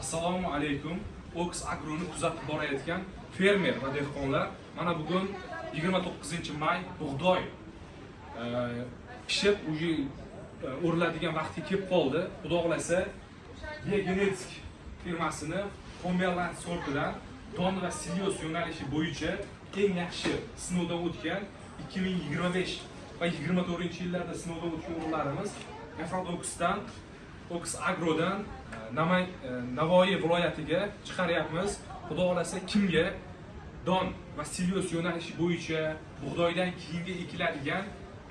Assalomu alaykum. Oks agroni kuzatib borayotgan fermer va dehqonlar. Mana bugun 29-may bug'doy pishib, o'riladigan vaqtga kelib qoldi. Xudo xolasa, Genetik firmasini Komberland sortidan don va silios yo'nalishi bo'yicha eng yaxshi sinovdan o'tgan 2025 va 24-yillarda sinovdan o'tgan urug'larimiz Afrodoxdan, Oks Agrodan Navoiy viloyatiga chiqaryapmiz. Xudo xolasa, kimga don va silios yo'nalishi bo'yicha bug'doydan keyingi ekiladigan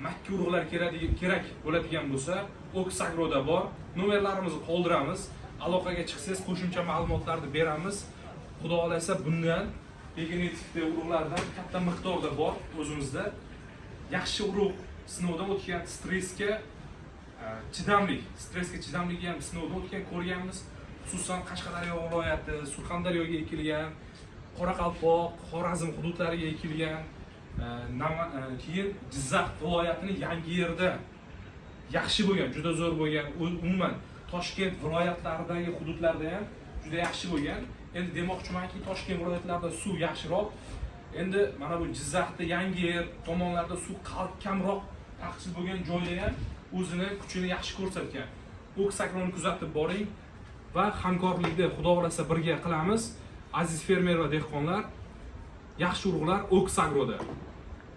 makka urug'lar kerak bo'ladigan bo'lsa, Oks Agroda bor. Nomerlarimizni qoldiramiz. Aloqaga chiqsangiz qo'shimcha ma'lumotlarni beramiz. Xudo xolasa, bundan genetikda urug'lardan katta miqdorda bor o'zimizda. Yaxshi urug' sinovdan o'tgan, stressga chidamligi ham sinovdan o'tgan ko'rganmiz. Xususan Qashqadaryo viloyati, Surxondaryoga ekilgan, Qoraqalpoq, Xorazm hududlariga ekilgan, keyin Jizzax viloyatining Yangiyerda yaxshi bo'lgan, juda zo'r bo'lgan, umuman Toshkent viloyatlaridagi hududlarda ham juda yaxshi bo'lgan. Endi demoqchimanki, Toshkent viloyatlarida suv yaxshiroq. Endi mana bu Jizzaxda, Yangiyer tomonlarda suv kamroq taqchil bo'lgan joyda ham o'zini kuchini yaxshi ko'rsatgan. Oks Agroni kuzatib boring va hamkorlikda Xudo xolasa birga qilamiz. Aziz fermer va dehqonlar, yaxshi urug'lar Oks Agroda.